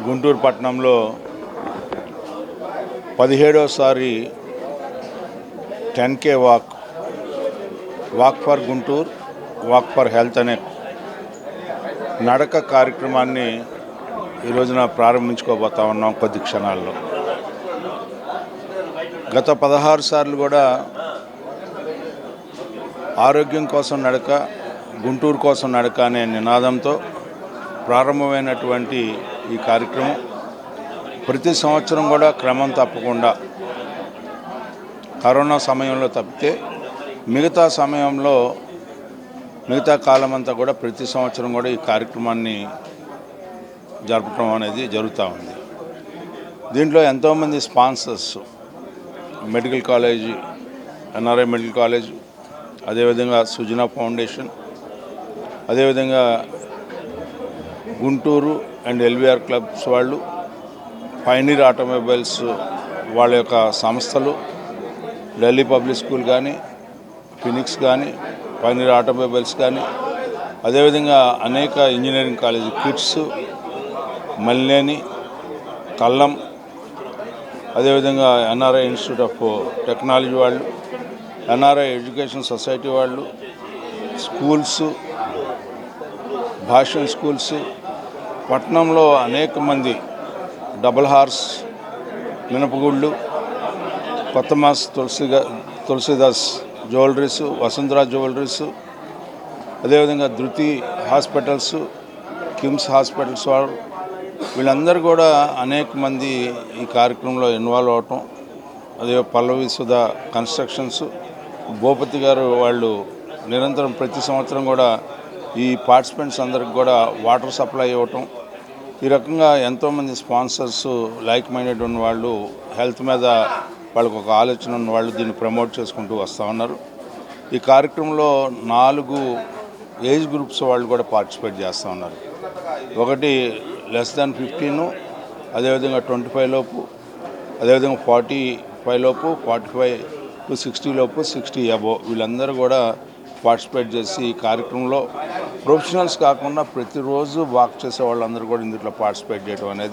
గుంటూరు పట్టణంలో 17వసారి 10K walk for Guntur, walk for health అనే నడక కార్యక్రమాన్ని ఈరోజున ప్రారంభించుకోబోతా ఉన్నాం కొద్ది క్షణాల్లో. గత 16 సార్లు కూడా ఆరోగ్యం కోసం నడక, గుంటూరు కోసం నడక అనే నినాదంతో ప్రారంభమైనటువంటి ఈ కార్యక్రమం ప్రతి సంవత్సరం కూడా క్రమం తప్పకుండా కరోనా సమయంలో తప్పితే మిగతా సమయంలో మిగతా కాలం అంతా కూడా ప్రతి సంవత్సరం కూడా ఈ కార్యక్రమాన్ని జరపడం అనేది జరుగుతూ ఉంది. దీంట్లో ఎంతోమంది sponsors, medical college, NRI medical college, అదేవిధంగా సుజనా ఫౌండేషన్, అదేవిధంగా గుంటూరు అండ్ ఎల్వీఆర్ క్లబ్స్ వాళ్ళు, పైనీర్ ఆటోమొబైల్స్ వాళ్ళ యొక్క సంస్థలు, ఢిల్లీ పబ్లిక్ స్కూల్ కానీ, ఫినిక్స్ కానీ, పైనీర్ ఆటోమొబైల్స్ కానీ, అదేవిధంగా అనేక ఇంజనీరింగ్ కాలేజ్, కిట్స్, మల్లేని, కల్లం, అదేవిధంగా ఎన్ఆర్ఐ ఇన్స్టిట్యూట్ ఆఫ్ టెక్నాలజీ వాళ్ళు, ఎన్ఆర్ఐ ఎడ్యుకేషన్ సొసైటీ వాళ్ళు, స్కూల్స్, భాషన్ స్కూల్స్, పట్టణంలో అనేక మంది, డబుల్ హార్స్, మినపగుళ్ళు, కొత్త మాస్, తులసిదాస్ జ్యువెలరీస్, వసుంధరా జ్యువెలరీస్, అదేవిధంగా ధృతి హాస్పిటల్స్, కిమ్స్ హాస్పిటల్స్ వాళ్ళు, వీళ్ళందరూ కూడా అనేక మంది ఈ కార్యక్రమంలో ఇన్వాల్వ్ అవటం. అదే పల్లవి సుధా కన్స్ట్రక్షన్స్, భూపతి గారు వాళ్ళు నిరంతరం ప్రతి సంవత్సరం కూడా ఈ పార్టిసిపెంట్స్ అందరికి కూడా వాటర్ సప్లై ఇవ్వటం. ఈ రకంగా ఎంతోమంది స్పాన్సర్స్, లైక్ మైండెడ్ ఉన్న వాళ్ళు, హెల్త్ మీద వాళ్ళకు ఒక ఆలోచన ఉన్న వాళ్ళు దీన్ని ప్రమోట్ చేసుకుంటూ వస్తూ ఉన్నారు. ఈ కార్యక్రమంలో 4 ఏజ్ గ్రూప్స్ వాళ్ళు కూడా పార్టిసిపేట్ చేస్తూ ఉన్నారు. ఒకటి లెస్ దాన్ 15, అదేవిధంగా 25 లోపు, అదేవిధంగా 45 లోపు, 45 to 60 లోపు, 60 అబోవ్ వీళ్ళందరూ కూడా పార్టిసిపేట్ చేసి ఈ కార్యక్రమంలో ప్రొఫెషనల్స్ కాకుండా ప్రతిరోజు వాక్ చేసే వాళ్ళందరూ కూడా ఇందులో పార్టిసిపేట్ చేయడం అనేది